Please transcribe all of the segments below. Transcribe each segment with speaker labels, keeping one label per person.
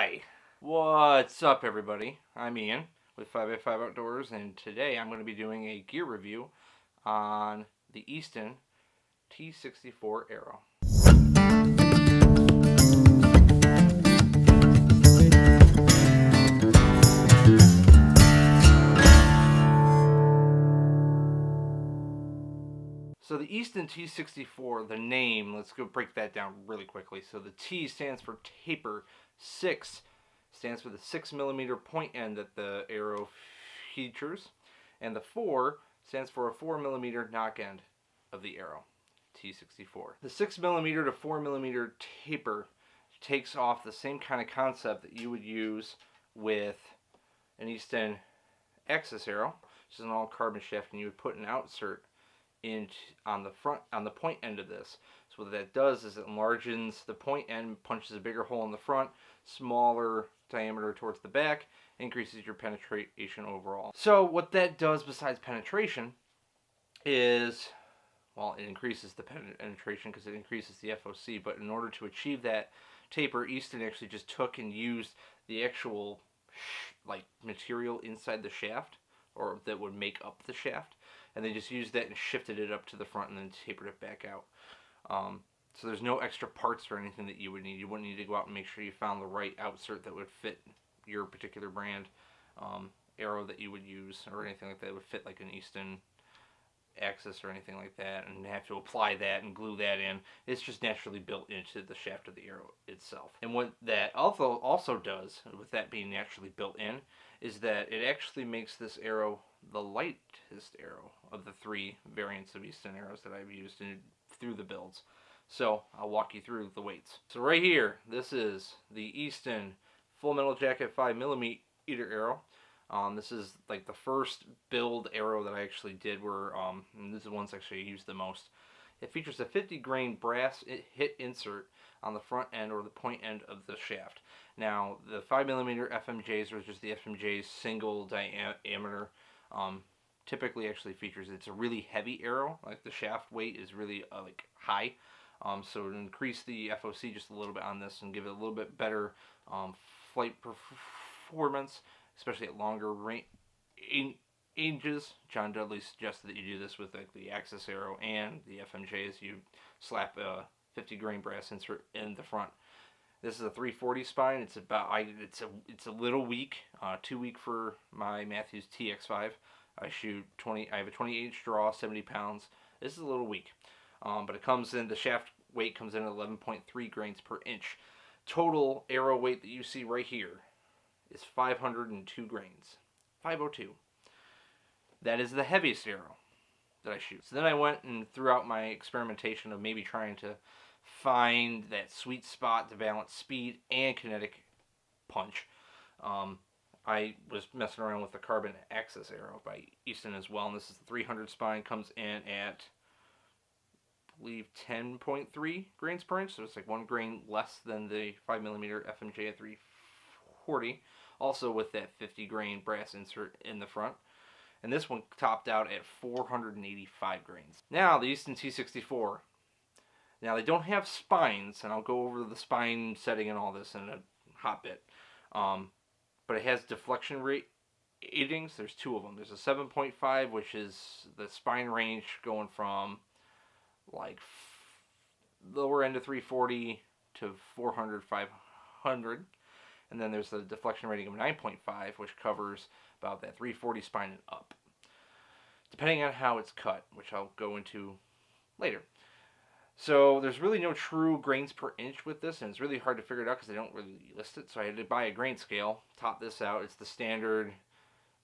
Speaker 1: Hi! What's up, everybody? I'm Ian with 5x5 Outdoors, and today I'm going to be doing a gear review on the Easton T64 Arrow. So the Easton T64, the name, let's go break that down really quickly. So the T stands for taper, 6 stands for the 6mm point end that the arrow features, and the 4 stands for a 4mm knock end of the arrow, T64. The 6mm to 4mm taper takes off the same kind of concept that you would use with an Easton Axis arrow, which is an all carbon shaft, and you would put an outsert on the point end of this. So what that does is it enlarges the point end, punches a bigger hole in the front, smaller diameter towards the back, increases your penetration overall. So what that does besides penetration is, well, it increases the penetration because it increases the FOC, but in order to achieve that taper, Easton actually just took and used the actual material inside the shaft, or that would make up the shaft, and they just used that and shifted it up to the front and then tapered it back out. So there's no extra parts or anything that you would need. You wouldn't need to go out and make sure you found the right outsert that would fit your particular brand arrow that you would use, or anything like that would fit like an Easton Axis or anything like that, and have to apply that and glue that in. It's just naturally built into the shaft of the arrow itself. And what that also does, with that being naturally built in, is that it actually makes this arrow the lightest arrow of the 3 variants of Easton arrows that I've used through the builds. So I'll walk you through the weights. So right here, this is the Easton Full Metal Jacket 5mm arrow. This is like the first build arrow that I actually did, where and this is the ones actually I used the most. It features a 50 grain brass hit insert on the front end or the point end of the shaft. Now the 5mm FMJs, or just the FMJ's single diameter, typically actually features, it's a really heavy arrow. Like the shaft weight is really high. So to increase the FOC just a little bit on this and give it a little bit better flight performance, especially at longer ranges. John Dudley suggested that you do this with like the Axis arrow and the FMJs. You slap a 50 grain brass insert in the front. This is a 340 spine. It's about it's a little weak, too weak for my Matthews TX5. I have a 28-inch draw, 70 pounds. This is a little weak, but it comes in, the shaft weight comes in at 11.3 grains per inch. Total arrow weight that you see right here is 502 grains. 502. That is the heaviest arrow that I shoot. So then I went and throughout my experimentation of maybe trying to find that sweet spot to balance speed and kinetic punch, I was messing around with the carbon Axis arrow by Easton as well, and this is the 300 spine, comes in at, I believe, 10.3 grains per inch, so it's like 1 grain less than the 5mm FMJ at 340, also with that 50 grain brass insert in the front. And this one topped out at 485 grains. Now the Easton T64. Now they don't have spines, and I'll go over the spine setting and all this in a hot bit. But it has deflection ratings. There's 2 of them. There's a 7.5, which is the spine range going from like lower end of 340 to 400, 500. And then there's the deflection rating of 9.5, which covers about that 340 spine and up, depending on how it's cut, which I'll go into later. So there's really no true grains per inch with this, and it's really hard to figure it out because they don't really list it. So I had to buy a grain scale, top this out. It's the standard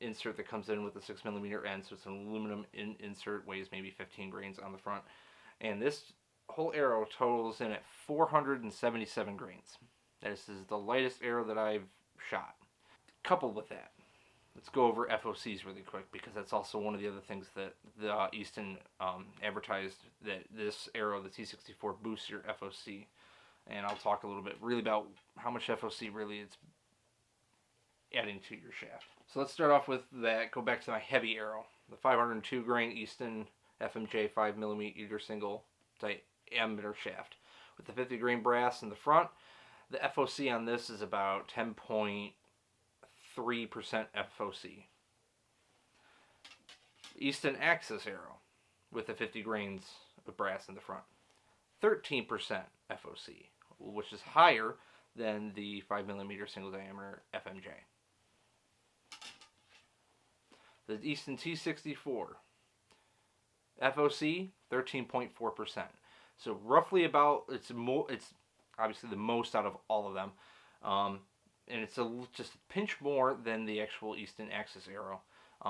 Speaker 1: insert that comes in with the 6mm end, so it's an aluminum insert, weighs maybe 15 grains on the front. And this whole arrow totals in at 477 grains. This is the lightest arrow that I've shot. Coupled with that, let's go over FOCs really quick, because that's also one of the other things that the Easton advertised, that this arrow, the T64, boosts your FOC. And I'll talk a little bit really about how much FOC really it's adding to your shaft. So let's start off with that, go back to my heavy arrow, the 502 grain Easton FMJ 5mm single diameter shaft with the 50 grain brass in the front. The FOC on this is about 10.3% FOC. Easton Axis arrow with the 50 grains of brass in the front, 13% FOC, which is higher than the 5mm single diameter FMJ. The Easton T64 FOC 13.4%. So roughly about it's obviously the most out of all of them, and it's just a pinch more than the actual Easton Axis arrow.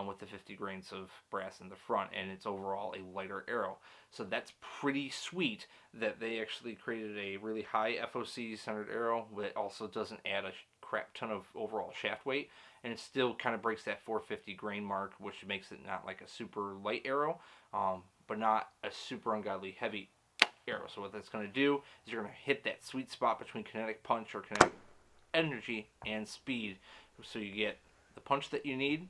Speaker 1: With the 50 grains of brass in the front, and it's overall a lighter arrow. So that's pretty sweet that they actually created a really high FOC centered arrow that also doesn't add a crap ton of overall shaft weight, and it still kind of breaks that 450 grain mark, which makes it not like a super light arrow, but not a super ungodly heavy arrow. So what that's going to do is you're going to hit that sweet spot between kinetic punch or kinetic energy and speed, so you get the punch that you need,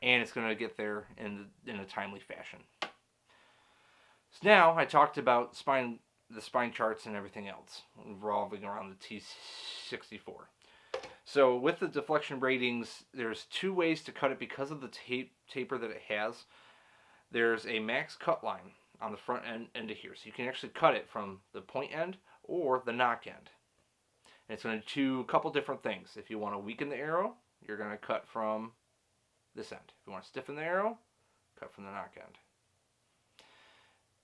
Speaker 1: and it's going to get there in a timely fashion. So now I talked about the spine charts and everything else revolving around the T64. So with the deflection ratings, there's two ways to cut it because of the taper that it has. There's a max cut line on the front end of here, so you can actually cut it from the point end or the knock end. And it's going to do a couple different things. If you want to weaken the arrow, you're going to cut from this end. If you want to stiffen the arrow, cut from the knock end.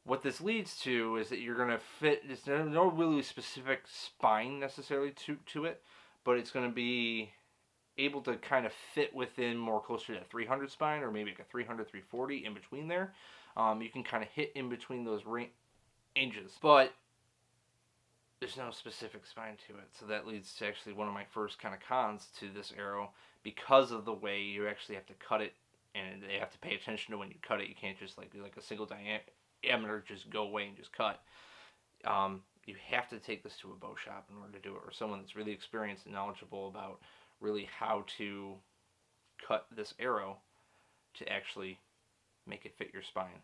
Speaker 1: What this leads to is that you're going to fit, there's no really specific spine necessarily to it, but it's going to be able to kind of fit within more closer to a 300 spine, or maybe like a 300, 340 in between there. You can kind of hit in between those ranges, but there's no specific spine to it. So that leads to actually one of my first kind of cons to this arrow, because of the way you actually have to cut it, and they have to pay attention to when you cut it. You can't just like a single diameter, just go away and just cut. You have to take this to a bow shop in order to do it, or someone that's really experienced and knowledgeable about really how to cut this arrow to actually make it fit your spine.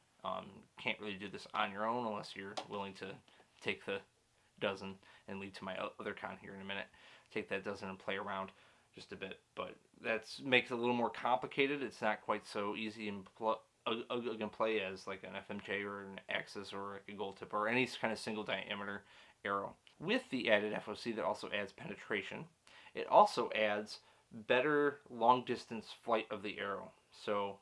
Speaker 1: Can't really do this on your own unless you're willing to take the dozen, and lead to my other con here in a minute. Take that dozen and play around just a bit, but that makes it a little more complicated. It's not quite so easy and play as like an FMJ or an Axis or like a gold tip or any kind of single diameter arrow. With the added FOC, that also adds penetration. It also adds better long distance flight of the arrow. So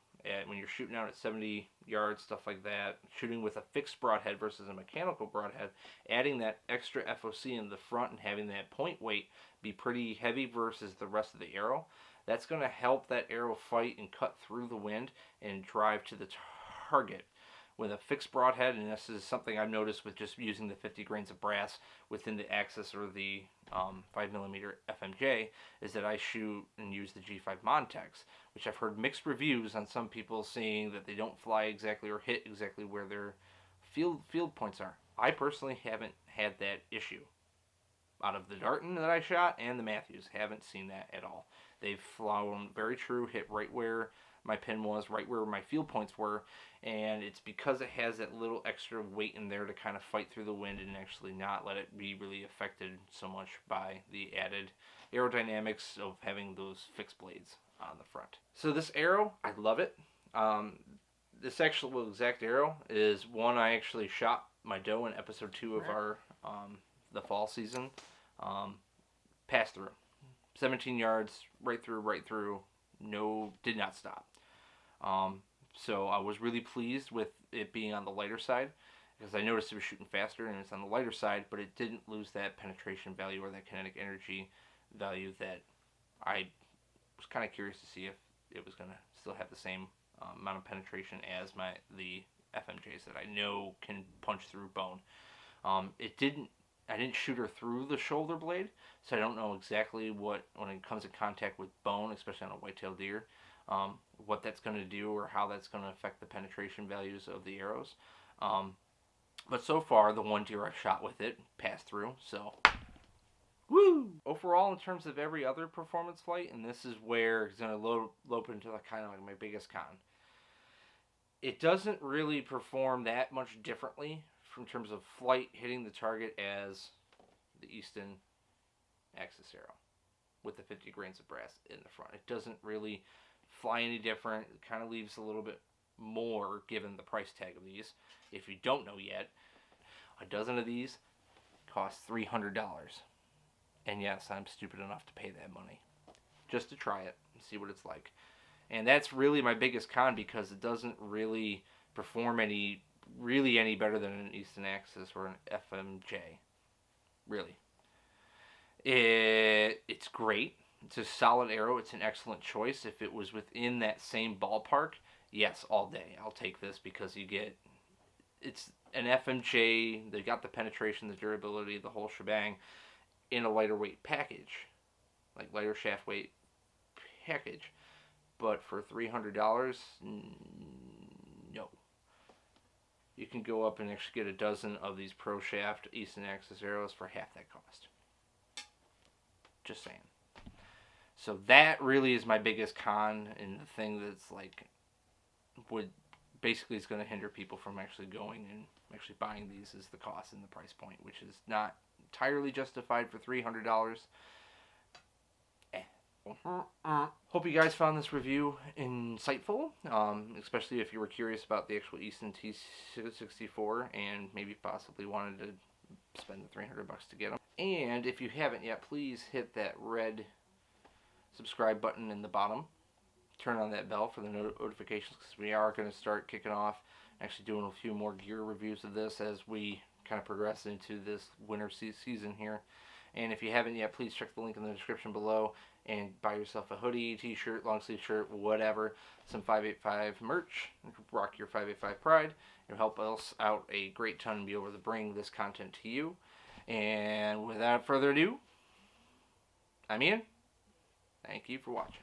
Speaker 1: when you're shooting out at 70 yards, stuff like that, shooting with a fixed broadhead versus a mechanical broadhead, adding that extra FOC in the front and having that point weight be pretty heavy versus the rest of the arrow, that's going to help that arrow fight and cut through the wind and drive to the target. With a fixed broadhead, and this is something I've noticed with just using the 50 grains of brass within the Axis or the 5mm FMJ, is that I shoot and use the G5 Montex, which I've heard mixed reviews on some people saying that they don't fly exactly or hit exactly where their field points are. I personally haven't had that issue. Out of the Darton that I shot and the Matthews, haven't seen that at all. They've flown very true, hit right where my pin was, right where my field points were, and it's because it has that little extra weight in there to kind of fight through the wind and actually not let it be really affected so much by the added aerodynamics of having those fixed blades on the front. So this arrow, I love it. This actual exact arrow is one I actually shot my doe in episode 2 of our the fall season. Pass through 17 yards, right through, no, did not stop. So I was really pleased with it being on the lighter side, because I noticed it was shooting faster and it's on the lighter side, but it didn't lose that penetration value or that kinetic energy value that I was kind of curious to see if it was going to still have the same amount of penetration as the FMJs that I know can punch through bone. I didn't shoot her through the shoulder blade, so I don't know exactly when it comes in contact with bone, especially on a white-tailed deer, what that's going to do or how that's going to affect the penetration values of the arrows. But so far, the one deer I shot with it passed through, so woo! Overall, in terms of every other performance flight, and this is where it's going to lope into kind of like my biggest con, it doesn't really perform that much differently in terms of flight hitting the target as the Easton Axis arrow with the 50 grains of brass in the front. It doesn't really fly any different. It kind of leaves a little bit more given the price tag of these. If you don't know yet, a dozen of these cost $300. And yes, I'm stupid enough to pay that money just to try it and see what it's like. And that's really my biggest con, because it doesn't really perform any better than an Easton Axis or an FMJ. Really. It's great. It's a solid arrow. It's an excellent choice. If it was within that same ballpark, yes, all day. I'll take this, because it's an FMJ. They got the penetration, the durability, the whole shebang in a lighter weight package. Like lighter shaft weight package. But for $300, no. You can go up and actually get a dozen of these Pro Shaft Easton Axis arrows for half that cost. Just saying. So that really is my biggest con, and the thing that's like basically is going to hinder people from actually going and actually buying these is the cost and the price point, which is not entirely justified for $300. Hope you guys found this review insightful, especially if you were curious about the actual Easton T64 and maybe possibly wanted to spend the $300 to get them. And if you haven't yet, please hit that red subscribe button in the bottom. Turn on that bell for the notifications, because we are going to start kicking off, actually doing a few more gear reviews of this as we kind of progress into this winter season here. And if you haven't yet, please check the link in the description below and buy yourself a hoodie, t-shirt, long sleeve shirt, whatever, some 585 merch. Rock your 585 pride. It'll help us out a great ton and be able to bring this content to you. And without further ado, I'm Ian. Thank you for watching.